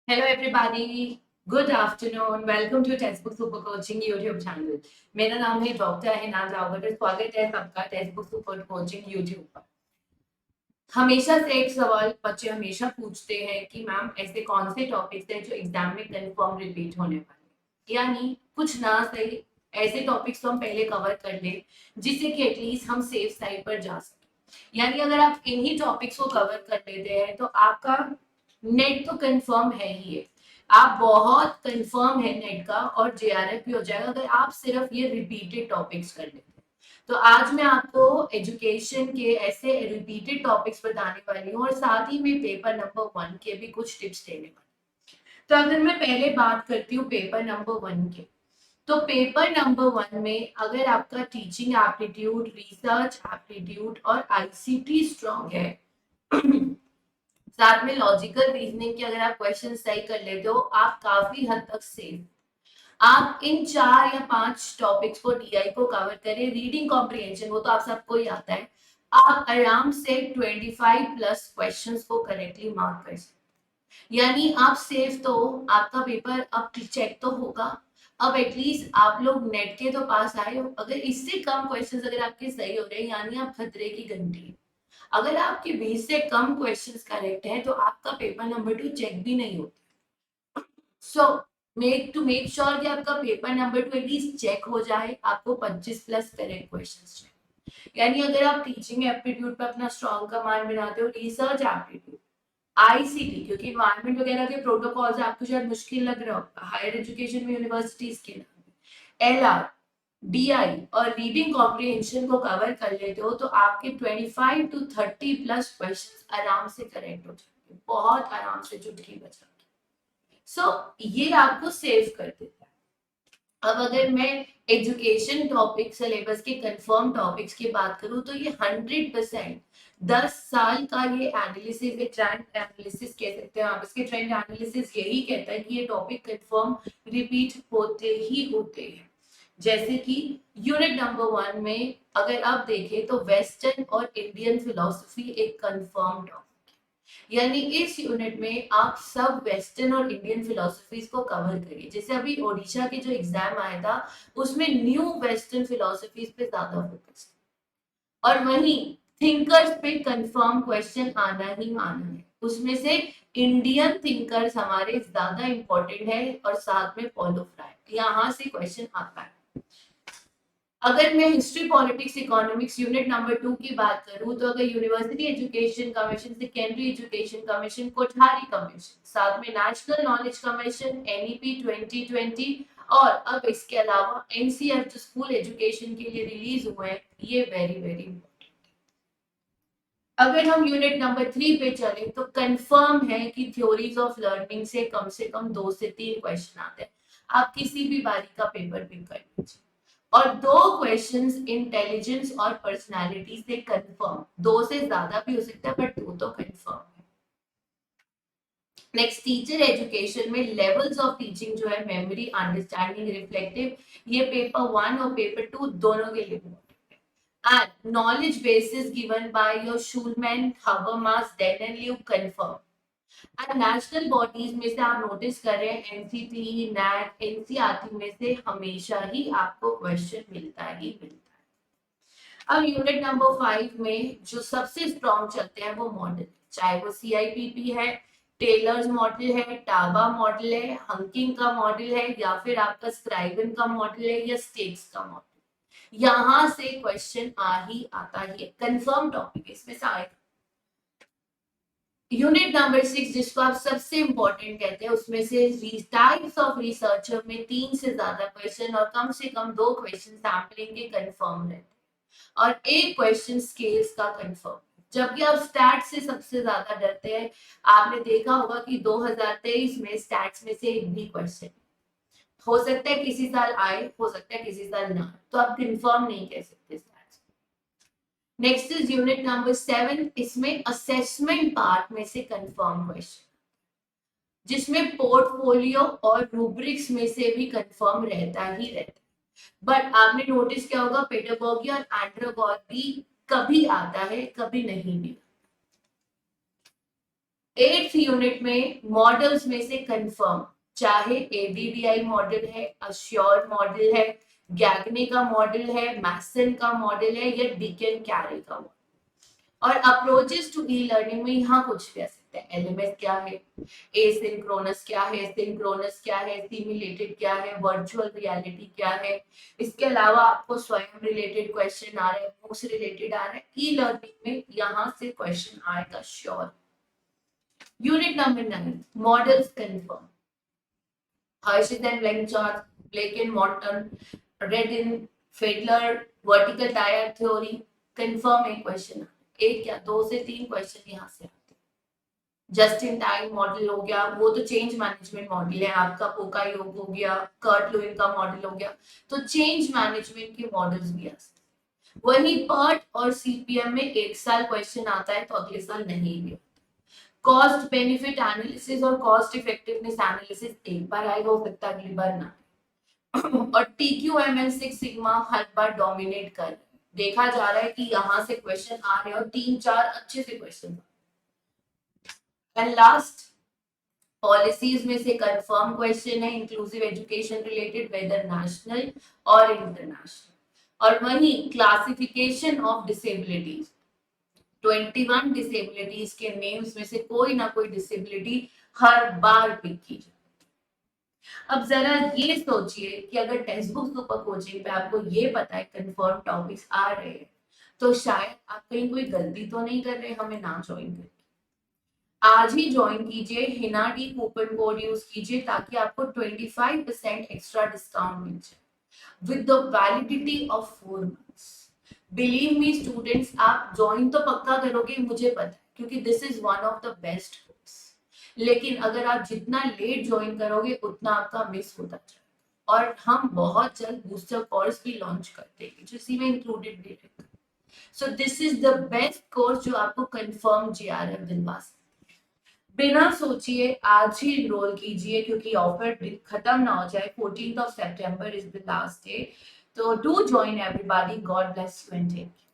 Hello, everybody. Good afternoon. Welcome to Textbook Super Coaching YouTube channel. मेरा नाम है doctor Hina's Rawat. स्वागत है सबका टेक्स्टबुक सुपर कोचिंग यूट्यूब पर। हमेशा से एक सवाल बच्चे हमेशा पूछते हैं कि मैम ऐसे कौन से टॉपिक्स हैं जो एग्जाम में कंफर्म रिपीट होने वाले, यानी कुछ ना सही ऐसे टॉपिक्स तो हम पहले कवर कर ले जिससे कि एटलीस्ट हम सेफ साइड पर जा सके। यानी अगर आप इन्हीं टॉपिक्स को कवर कर लेते हैं तो आपका नेट तो कंफर्म है ही है। आप बहुत कंफर्म है नेट का और जेआरएफ भी हो जाएगा अगर आप सिर्फ ये रिपीटेड टॉपिक्स कर लेते हैं। तो आज मैं आपको एजुकेशन के ऐसे रिपीटेड टॉपिक्स बताने वाली हूँ और साथ ही में पेपर नंबर 1 के भी कुछ टिप्स देने वाली हूँ। तो अगर मैं पहले बात करती हूँ पेपर नंबर 1 के, तो पेपर नंबर 1 में अगर आपका टीचिंग एप्टीट्यूड, रिसर्च एप्टीट्यूड और आईसीटी स्ट्रांग है साथ में लॉजिकल रीजनिंग के अगर आप क्वेश्चन सही कर लेते हो, आप काफी हद तक सेफ। आप इन 4 या 5 टॉपिक्स को डीआई को कवर करें। रीडिंग कॉम्प्रिहेंशन वो तो आप सबको ही आता है। आप आराम से 25 प्लस क्वेश्चंस को करेक्टली मार्क कर सकते, यानी आप सेफ। तो आपका पेपर अब चेक तो होगा। अब एटलीस्ट आप लोग नेट के तो पास आए हो। अगर इससे कम क्वेश्चंस अगर आपके सही हो रहे हैं, यानी आप खतरे की घंटी। अगर आपके 20 से कम क्वेश्चंस करेक्ट हैं तो आपका पेपर नंबर 2 चेक भी नहीं होता। सो मेक श्योर कि आपका पेपर नंबर 2 एटलीस्ट चेक हो जाए, आपको 25 प्लस करेक्ट क्वेश्चंस चाहिए। यानी अगर आप टीचिंग एप्टीट्यूड पर अपना स्ट्रॉन्ग कमांड बनाते हो, रिसर्च एप्टीट्यूड, आईसीटी, क्योंकि इन्वायरमेंट वगैरह के प्रोटोकॉल्स आपको शायद मुश्किल लग रहा हो हायर एजुकेशन में यूनिवर्सिटीज के नाम, एलआर, डीआई और रीडिंग कॉम्प्रिहेंशन को कवर कर लेते हो तो आपके 25 to 30 प्लस क्वेश्चंस आराम से करेक्ट हो जाएंगे, बहुत आराम से चुटकी बजा के। सो ये आपको सेव कर देता है। अब अगर मैं एजुकेशन टॉपिक सिलेबस के कंफर्म टॉपिक्स की बात करूं तो ये 100% 10 साल का ये एनालिसिस, ट्रेंड एनालिसिस कह सकते हैं आप। इसके ट्रेंड एनालिसिस यही कहता है कि ये टॉपिक कंफर्म रिपीट होते ही होते हैं। जैसे कि यूनिट नंबर 1 में अगर आप देखें तो वेस्टर्न और इंडियन फिलोसफी एक कंफर्म टॉपिक, यानी इस यूनिट में आप सब वेस्टर्न और इंडियन फिलोसफीज को कवर करिए। जैसे अभी ओडिशा के जो एग्जाम आया था उसमें न्यू वेस्टर्न फिलोसफीज पे ज्यादा फोकस, और वहीं थिंकर्स पे कंफर्म क्वेश्चन आना ही आना है। उसमें से इंडियन थिंकर्स हमारे ज्यादा इंपॉर्टेंट है और साथ में पॉलो फ्राई, यहाँ से क्वेश्चन आता है। अगर मैं history, politics, economics unit number 2 की बात करूं तो अगर university education commission, secondary education commission, Kothari commission, साथ में नेशनल नॉलेज कमीशन, एनईपी 2020 और अब इसके अलावा एनसीईआरटी जो स्कूल एजुकेशन के लिए रिलीज हुए हैं, ये वेरी वेरी इंपॉर्टेंट। अगर हम यूनिट नंबर 3 पे चले तो कंफर्म है कि थ्योरीज ऑफ लर्निंग से कम 2 से 3 क्वेश्चन आते हैं। आप किसी भी बारी का पेपर पिक कर लीजिए। और 2 क्वेश्चंस इंटेलिजेंस और पर्सनालिटी से कंफर्म, 2 से ज्यादा भी हो सकता है बट 2 तो कंफर्म है। नेक्स्ट, टीचर एजुकेशन में लेवल्स ऑफ टीचिंग जो है, मेमोरी, अंडरस्टैंडिंग, रिफ्लेक्टिव, ये पेपर 1 और पेपर 2 दोनों के लिए and knowledge basis given by your Schulman, Habermas, Den and Liu confirm। And national bodies में से आप नोटिस कर रहे हैं एनसीटी, नैट, एनसीईआरटी में से हमेशा ही आपको क्वेश्चन मिलता ही मिलता है। अब यूनिट नंबर 5 में जो सबसे स्ट्रॉन्ग चलते हैं वो मॉडल, चाहे वो सीआईपीपी है, टेलर्स मॉडल है, टाबा मॉडल है, हंकिंग का मॉडल है, या फिर आपका स्क्राइबन का मॉडल है या स्टेक्स का मॉडल। यहां से क्वेश्चन आ ही आता है, कंफर्म टॉपिक इसमें से आएगा। यूनिट नंबर 6 जिसको आप सबसे इंपॉर्टेंट कहते हैं, उसमें से टाइप्स ऑफ रिसर्चर में 3 से ज्यादा क्वेश्चन और कम से कम 2 क्वेश्चन सैम्पलिंग के कंफर्म रहते हैं और एक क्वेश्चन स्केल्स का कंफर्म। जबकि आप स्टैट से सबसे ज्यादा डरते हैं। आपने देखा होगा कि 2023 में स्टैट्स में से एक भी क्वेश्चन हो सकता है किसी साल आए, हो सकता है किसी साल ना, तो आप कंफर्म नहीं कह सकते। नेक्स्ट इज यूनिट नंबर 7, इसमें असेसमेंट पार्ट में से कंफर्म क्वेश्चन, जिसमें पोर्टफोलियो और रूब्रिक्स में से भी कंफर्म रहता ही रहता है। बट आपने नोटिस किया होगा पेडागोगी और एंड्रोगॉगी कभी आता है कभी नहीं भी। 8th यूनिट में मॉडल्स में से कंफर्म, चाहे एडीडीआई मॉडल है, अश्योर मॉडल है, गैगने का मॉडल है, मैसन का मॉडल है या डिकन कैरी का मॉडल। और अप्रोचेस टू ई लर्निंग में यहाँ कुछ भी आ सकता है। एलएमएस क्या है, एसिंक्रोनस क्या है, सिंक्रोनस क्या है, सिमुलेटेड क्या है, वर्चुअल रियलिटी क्या है। इसके अलावा आपको स्वयं रिलेटेड क्वेश्चन आ रहे हैं, बुक्स रिलेटेड आ रहे हैं। ई लर्निंग में यहाँ से क्वेश्चन आएगा sure. Unit number 9 models confirm, Hershey and Blanchard, Blake and Morton, Redin, Fiedler, vertical tire theory, confirm एक क्वेश्चन, एक या दो से तीन क्वेश्चन यहाँ से आते हैं। जस्ट इन टाइम मॉडल हो गया, वो तो चेंज मैनेजमेंट मॉडल है आपका। पोका योग हो गया, कर्ट लुइन का मॉडल हो गया, तो चेंज मैनेजमेंट के मॉडल्स भी आ सकते हैं। वही पर्ट और सीपीएम में एक साल क्वेश्चन आता है तो अगले साल नहीं भी। कॉस्ट बेनिफिट एनालिसिस और कॉस्ट इफेक्टिवनेस एनालिसिस एक बार आएगा, हो सकता है अगली बार ना। और TQML 6 सिग्मा हर बार डोमिनेट कर रहे हैं। देखा जा रहा है कि यहाँ से क्वेश्चन आ रहे हैं और 3-4 अच्छे से क्वेश्चन। एंड लास्ट पॉलिसीज में से कंफर्म क्वेश्चन है inclusive education related, whether national और इंटरनेशनल। और वही क्लासिफिकेशन ऑफ डिसेबिलिटीज, 21 डिसेबिलिटीज के नेम्स में से कोई ना कोई डिसेबिलिटी हर बार पिक की जाए। अब जरा ये सोचिए कि अगर टेक्स्ट बुक सुपर कोचिंग पे आपको ये पता है कंफर्म टॉपिक्स आ रहे हैं, तो शायद आप कहीं कोई गलती तो नहीं कर रहे हमें ना ज्वाइन करके। आज ही ज्वाइन कीजिए, हिनाडी कूपन कोड यूज कीजिए ताकि आपको 25% एक्स्ट्रा डिस्काउंट मिल जाए with the validity of 4 months। Believe me students, आप ज्वाइन तो पक्का करोगे मुझे पता है, क्योंकि this is one of the best course. लेकिन अगर आप जितना लेट ज्वाइन करोगे उतना आपका मिस होता जाएगा। और हम बहुत जल्द बूस्टर कोर्स भी लॉन्च कर देंगे जो इसी में इंक्लूडेड भी रहेगा। So this is the best course जो आपको कंफर्म जीआरएफ दिलवा सकता है। बिना सोचिए आज ही इनरोल कीजिए, क्योंकि ऑफर खत्म ना हो जाए। 14th of September is the last day. तो do join everybody, God bless you and take care.